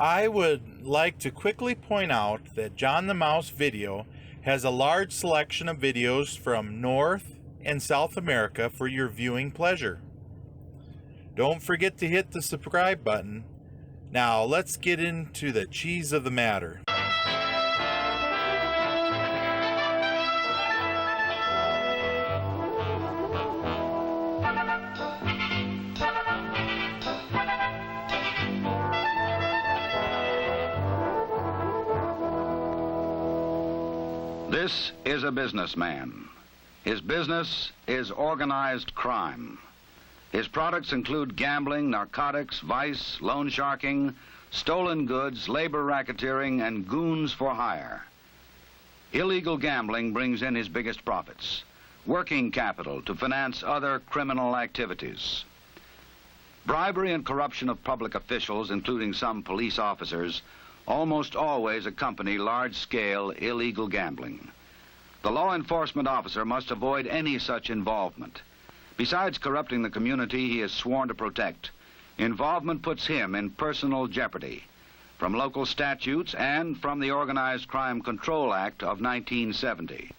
I would like to quickly point out that John the Mouse Video has a large selection of videos from North and South America for your viewing pleasure. Don't forget to hit the subscribe button. Now let's get into the cheese of the matter. This is a businessman. His business is organized crime. His products include gambling, narcotics, vice, loan sharking, stolen goods, labor racketeering, and goons for hire. Illegal gambling brings in his biggest profits, working capital to finance other criminal activities. Bribery and corruption of public officials, including some police officers, almost always accompany large-scale illegal gambling. The law enforcement officer must avoid any such involvement. Besides corrupting the community he is sworn to protect, involvement puts him in personal jeopardy from local statutes and from the Organized Crime Control Act of 1970.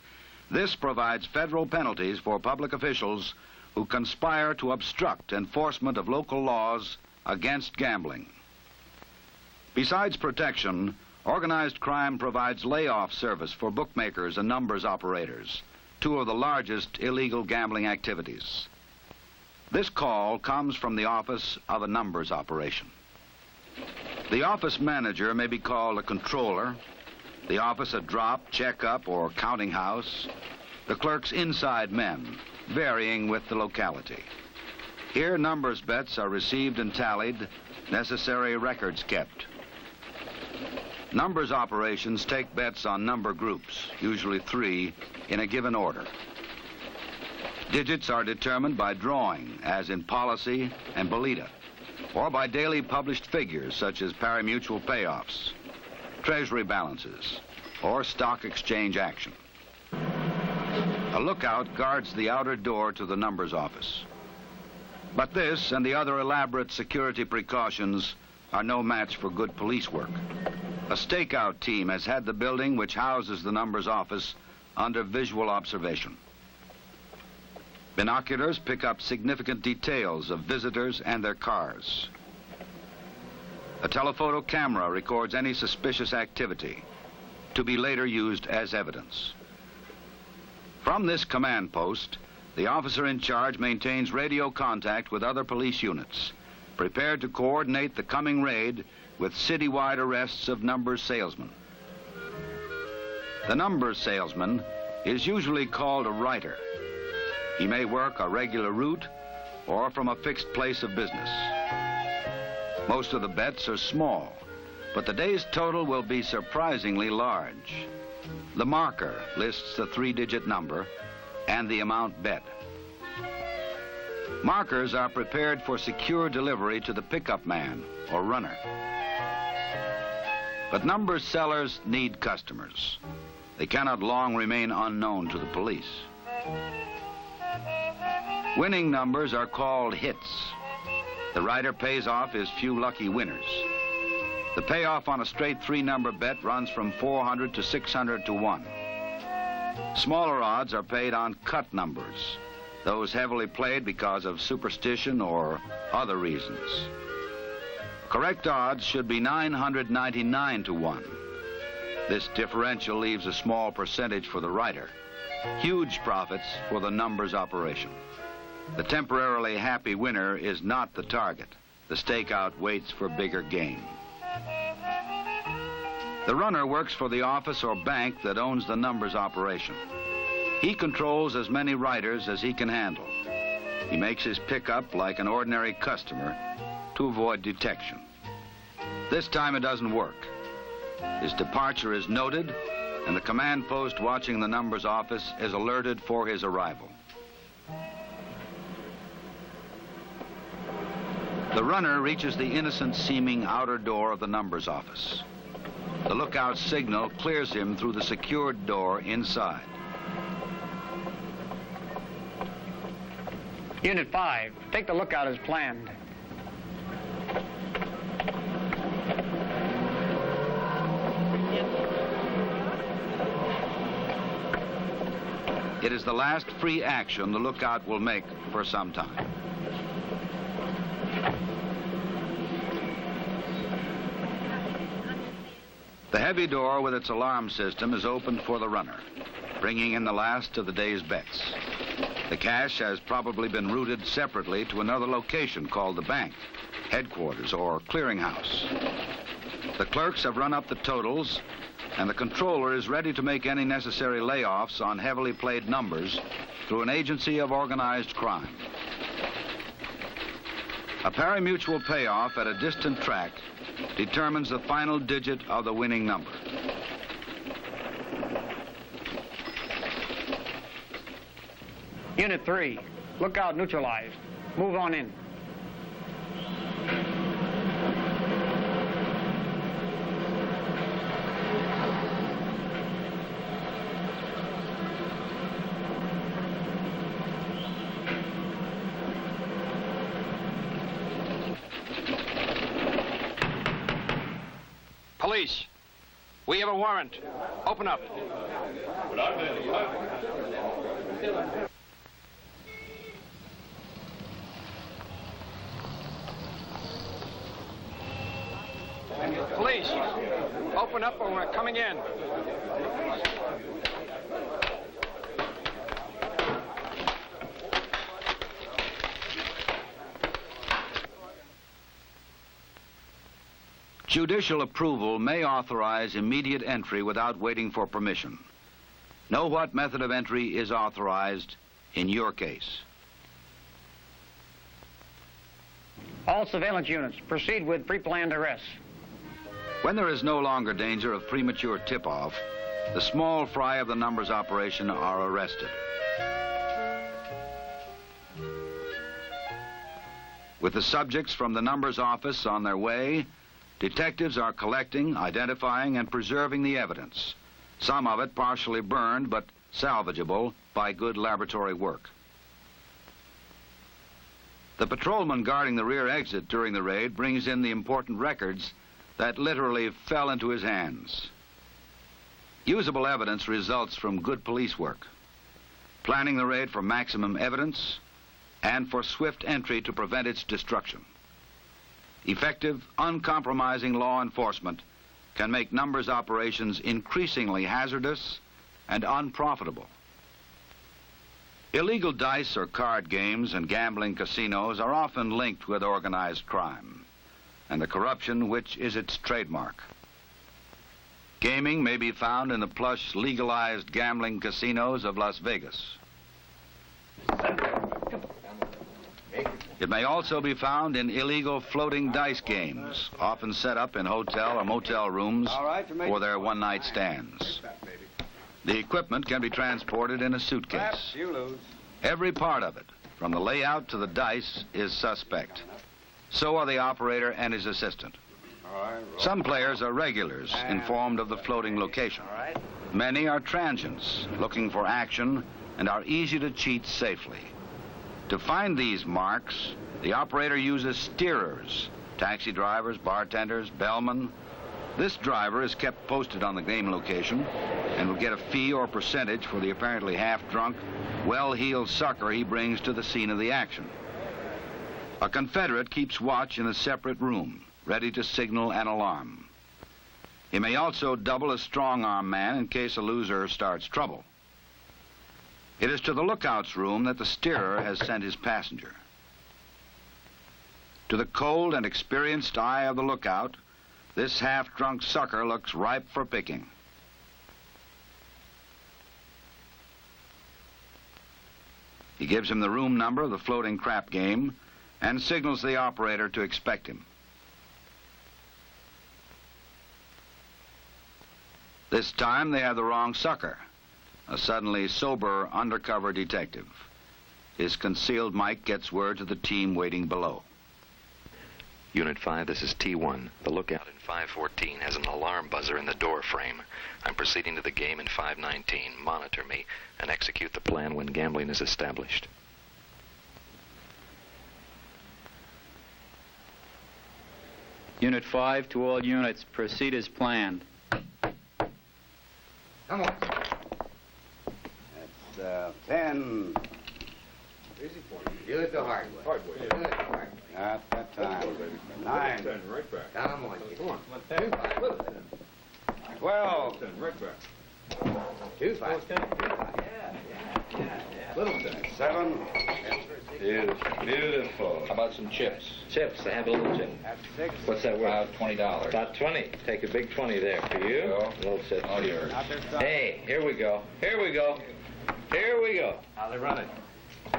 This provides federal penalties for public officials who conspire to obstruct enforcement of local laws against gambling. Besides protection, organized crime provides layoff service for bookmakers and numbers operators, two of the largest illegal gambling activities. This call comes from the office of a numbers operation. The office manager may be called a controller, the office a drop, checkup, or counting house, the clerk's inside men, varying with the locality. Here, numbers bets are received and tallied, necessary records kept. Numbers operations take bets on number groups, usually 3, in a given order. Digits are determined by drawing, as in policy and bolita, or by daily published figures such as pari-mutuel payoffs, treasury balances, or stock exchange action. A lookout guards the outer door to the numbers office. But this and the other elaborate security precautions are no match for good police work. A stakeout team has had the building which houses the numbers office under visual observation. Binoculars pick up significant details of visitors and their cars. A telephoto camera records any suspicious activity to be later used as evidence. From this command post, the officer in charge maintains radio contact with other police units, prepared to coordinate the coming raid with citywide arrests of numbers salesmen. The numbers salesman is usually called a writer. He may work a regular route or from a fixed place of business. Most of the bets are small, but the day's total will be surprisingly large. The marker lists the 3-digit number and the amount bet. Markers are prepared for secure delivery to the pickup man or runner. But numbers sellers need customers. They cannot long remain unknown to the police. Winning numbers are called hits. The writer pays off his few lucky winners. The payoff on a straight 3-number bet runs from 400 to 600 to 1. Smaller odds are paid on cut numbers, those heavily played because of superstition or other reasons. Correct odds should be 999 to 1. This differential leaves a small percentage for the writer. Huge profits for the numbers operation. The temporarily happy winner is not the target. The stakeout waits for bigger gain. The runner works for the office or bank that owns the numbers operation. He controls as many writers as he can handle. He makes his pickup like an ordinary customer to avoid detection. This time it doesn't work. His departure is noted, and the command post watching the numbers office is alerted for his arrival. The runner reaches the innocent-seeming outer door of the numbers office. The lookout's signal clears him through the secured door inside. Unit 5, take the lookout as planned. It is the last free action the lookout will make for some time. The heavy door with its alarm system is opened for the runner, bringing in the last of the day's bets. The cash has probably been routed separately to another location called the bank, headquarters, or clearinghouse. The clerks have run up the totals, and the controller is ready to make any necessary layoffs on heavily played numbers through an agency of organized crime. A pari-mutuel payoff at a distant track determines the final digit of the winning number. Unit 3, lookout neutralized. Move on in. Police, we have a warrant. Open up. Police, open up or we're coming in. Judicial approval may authorize immediate entry without waiting for permission. Know what method of entry is authorized in your case. All surveillance units, proceed with pre-planned arrests. When there is no longer danger of premature tip-off, the small fry of the numbers operation are arrested. With the subjects from the numbers office on their way, detectives are collecting, identifying, and preserving the evidence, some of it partially burned but salvageable by good laboratory work. The patrolman guarding the rear exit during the raid brings in the important records that literally fell into his hands. Usable evidence results from good police work, planning the raid for maximum evidence and for swift entry to prevent its destruction. Effective, uncompromising law enforcement can make numbers operations increasingly hazardous and unprofitable. Illegal dice or card games and gambling casinos are often linked with organized crime and the corruption which is its trademark. Gaming may be found in the plush, legalized gambling casinos of Las Vegas. It may also be found in illegal floating dice games, often set up in hotel or motel rooms for their one-night stands. The equipment can be transported in a suitcase. Every part of it, from the layout to the dice, is suspect. So are the operator and his assistant. Some players are regulars, informed of the floating location. Many are transients, looking for action, and are easy to cheat safely. To find these marks, the operator uses steerers, taxi drivers, bartenders, bellmen. This driver is kept posted on the game location and will get a fee or percentage for the apparently half-drunk, well-heeled sucker he brings to the scene of the action. A confederate keeps watch in a separate room, ready to signal an alarm. He may also double as strong-arm man in case a loser starts trouble. It is to the lookout's room that the steerer has sent his passenger. To the cold and experienced eye of the lookout, this half-drunk sucker looks ripe for picking. He gives him the room number of the floating crap game and signals the operator to expect him. This time they have the wrong sucker, a suddenly sober undercover detective. His concealed mic gets word to the team waiting below. Unit 5, this is T1. The lookout in 514 has an alarm buzzer in the door frame. I'm proceeding to the game in 519. Monitor me and execute the plan when gambling is established. Unit 5, to all units, proceed as planned. Come on. That's 10. Do it the hard way. Do it the hard way. Not that time. 9. Right back. Come on, Come on. 12. Right back. 2 5. Little 10. 7. Beautiful. How about some chips? Chips, I have a little chip. That's 6. What's that worth? About $20. About 20. Take a big 20 there for you. Go. Little chip. All yours. Not this time. Hey, here we go. Here we go. Here we go. How they run it?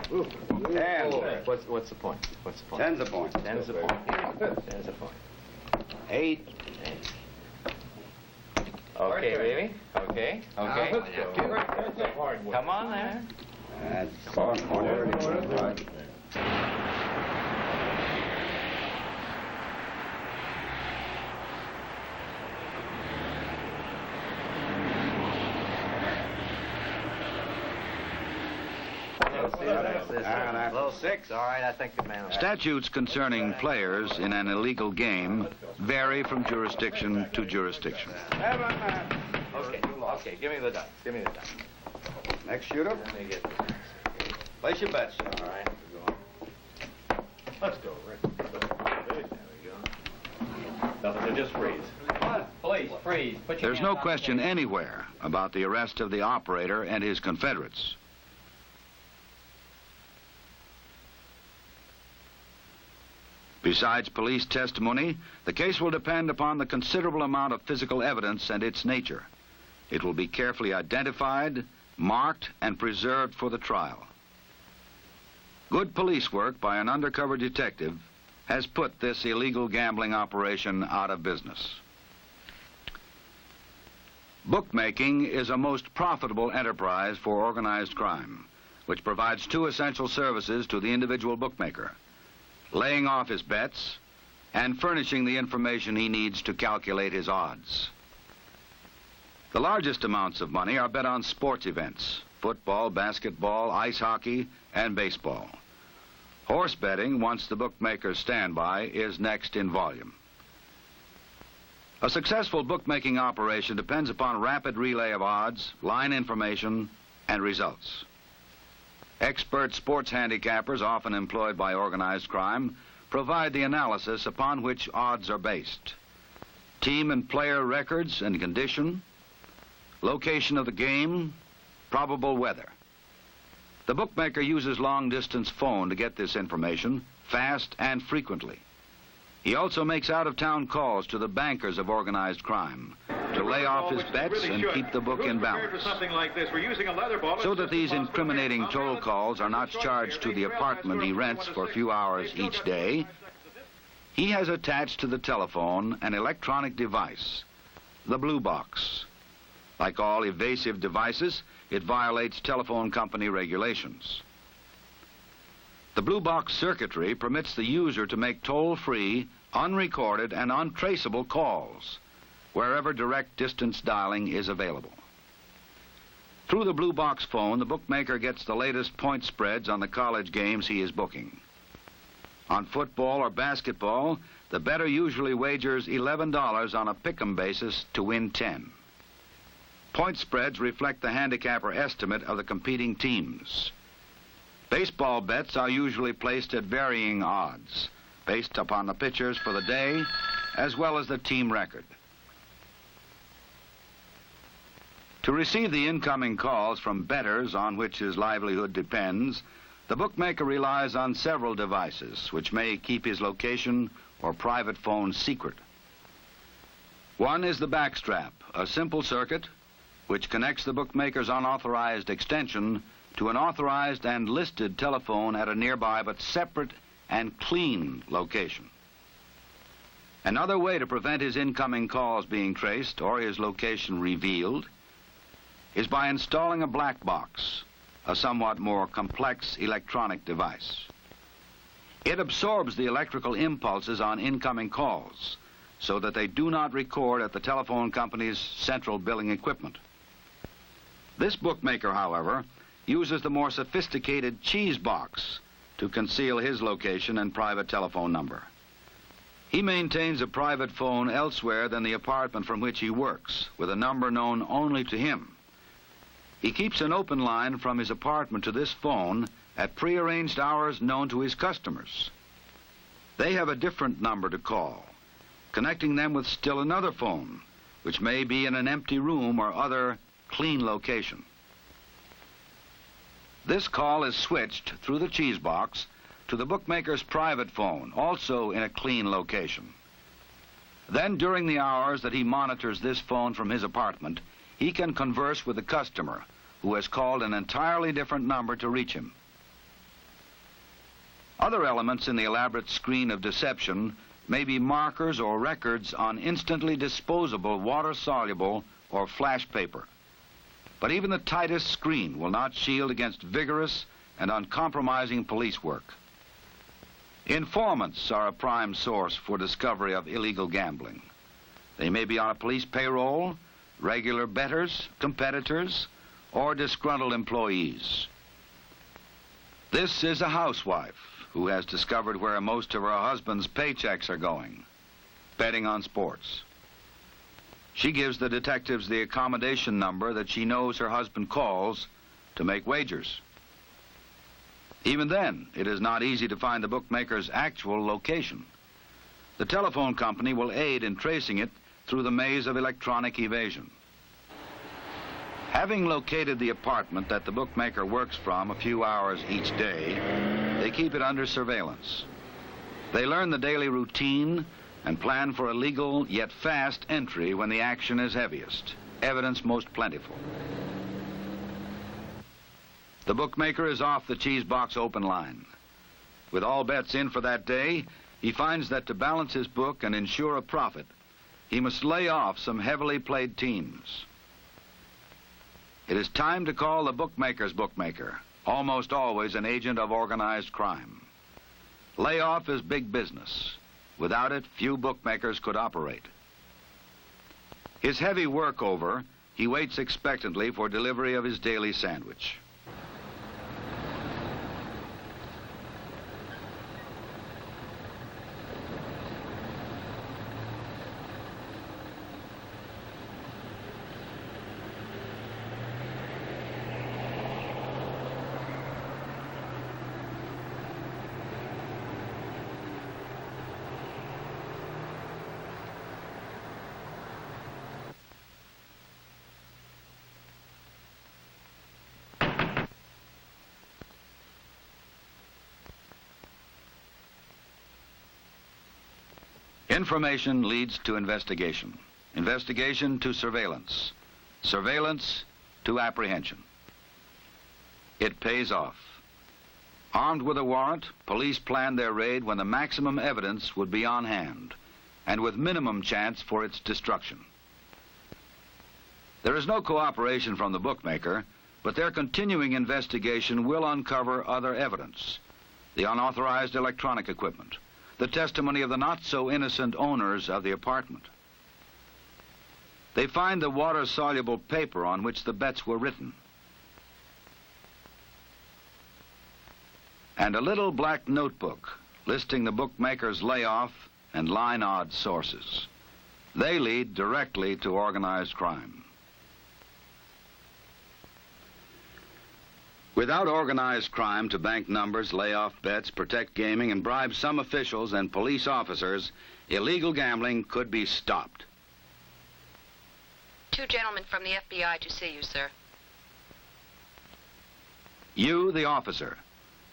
10. What's the point? What's the point? 10's the point. 10's the point. 10's the point. 8. Okay, baby. Okay. Okay. That's a hard one. Come on there. That's 1. That's 6. All right, I think the man. Statutes concerning players in an illegal game vary from jurisdiction to jurisdiction. 7. Okay, give me the dice. Give me the dice. Next shooter. Let me get this. Place your bets. All right. Let's go, Rick. There we go. Nothing to just freeze. Police, freeze. Put your There's hands no on the question table. anywhere about the arrest of the operator and his confederates. Besides police testimony, the case will depend upon the considerable amount of physical evidence and its nature. It will be carefully identified, marked, and preserved for the trial. Good police work by an undercover detective has put this illegal gambling operation out of business. Bookmaking is a most profitable enterprise for organized crime, which provides 2 essential services to the individual bookmaker: laying off his bets and furnishing the information he needs to calculate his odds. The largest amounts of money are bet on sports events: football, basketball, ice hockey, and baseball. Horse betting, once the bookmaker's standby, is next in volume. A successful bookmaking operation depends upon rapid relay of odds, line information, and results. Expert sports handicappers, often employed by organized crime, provide the analysis upon which odds are based: team and player records and condition, location of the game, probable weather. The bookmaker uses long-distance phone to get this information, fast and frequently. He also makes out-of-town calls to the bankers of organized crime to lay off his bets and keep the book in balance. So that these incriminating toll calls are not charged to the apartment he rents for a few hours each day, he has attached to the telephone an electronic device, the blue box. Like all evasive devices, it violates telephone company regulations. The blue box circuitry permits the user to make toll-free, unrecorded, and untraceable calls wherever direct distance dialing is available. Through the blue box phone, the bookmaker gets the latest point spreads on the college games he is booking. On football or basketball, the bettor usually wagers $11 on a pick'em basis to win 10. Point spreads reflect the handicapper estimate of the competing teams. Baseball bets are usually placed at varying odds, based upon the pitchers for the day, as well as the team record. To receive the incoming calls from bettors on which his livelihood depends, the bookmaker relies on several devices which may keep his location or private phone secret. One is the backstrap, a simple circuit which connects the bookmaker's unauthorized extension to an authorized and listed telephone at a nearby but separate and clean location. Another way to prevent his incoming calls being traced or his location revealed is by installing a black box, a somewhat more complex electronic device. It absorbs the electrical impulses on incoming calls so that they do not record at the telephone company's central billing equipment. This bookmaker, however, uses the more sophisticated cheese box to conceal his location and private telephone number. He maintains a private phone elsewhere than the apartment from which he works, with a number known only to him. He keeps an open line from his apartment to this phone at prearranged hours known to his customers. They have a different number to call, connecting them with still another phone, which may be in an empty room or other clean location. This call is switched through the cheese box to the bookmaker's private phone, also in a clean location. Then, during the hours that he monitors this phone from his apartment, he can converse with the customer, who has called an entirely different number to reach him. Other elements in the elaborate screen of deception may be markers or records on instantly disposable water-soluble or flash paper. But even the tightest screen will not shield against vigorous and uncompromising police work. Informants are a prime source for discovery of illegal gambling. They may be on a police payroll, regular bettors, competitors, or disgruntled employees. This is a housewife who has discovered where most of her husband's paychecks are going, betting on sports. She gives the detectives the accommodation number that she knows her husband calls to make wagers. Even then, it is not easy to find the bookmaker's actual location. The telephone company will aid in tracing it through the maze of electronic evasion. Having located the apartment that the bookmaker works from a few hours each day, they keep it under surveillance. They learn the daily routine and plan for a legal yet fast entry when the action is heaviest, evidence most plentiful. The bookmaker is off the cheese box open line. With all bets in for that day, he finds that to balance his book and ensure a profit, he must lay off some heavily played teams. It is time to call the bookmaker's bookmaker, almost always an agent of organized crime. Layoff is big business. Without it, few bookmakers could operate. His heavy work over, he waits expectantly for delivery of his daily sandwich. Information leads to investigation. Investigation to surveillance. Surveillance to apprehension. It pays off. Armed with a warrant, police planned their raid when the maximum evidence would be on hand, and with minimum chance for its destruction. There is no cooperation from the bookmaker, but their continuing investigation will uncover other evidence. The unauthorized electronic equipment, the testimony of the not-so-innocent owners of the apartment. They find the water-soluble paper on which the bets were written, and a little black notebook listing the bookmaker's layoff and line odds sources. They lead directly to organized crime. Without organized crime to bank numbers, lay off bets, protect gaming, and bribe some officials and police officers, illegal gambling could be stopped. 2 gentlemen from the FBI to see you, sir. You, the officer,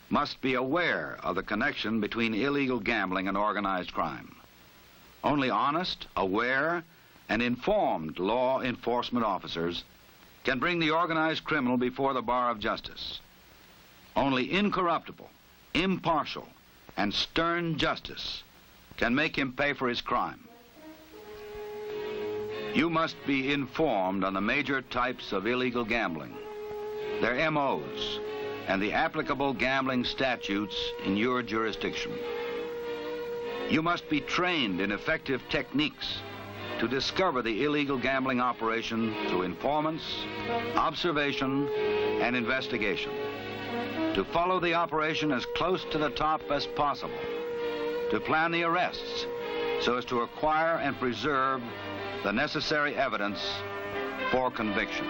must be aware of the connection between illegal gambling and organized crime. Only honest, aware, and informed law enforcement officers can bring the organized criminal before the bar of justice. Only incorruptible, impartial, and stern justice can make him pay for his crime. You must be informed on the major types of illegal gambling, their MOs, and the applicable gambling statutes in your jurisdiction. You must be trained in effective techniques to discover the illegal gambling operation through informants, observation, and investigation. To follow the operation as close to the top as possible. To plan the arrests so as to acquire and preserve the necessary evidence for conviction.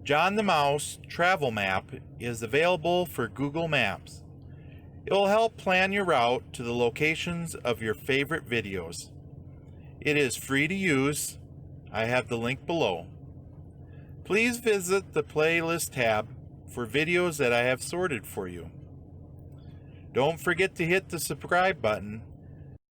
John the Mouse Travel Map is available for Google Maps. It will help plan your route to the locations of your favorite videos. It is free to use. I have the link below. Please visit the playlist tab for videos that I have sorted for you. Don't forget to hit the subscribe button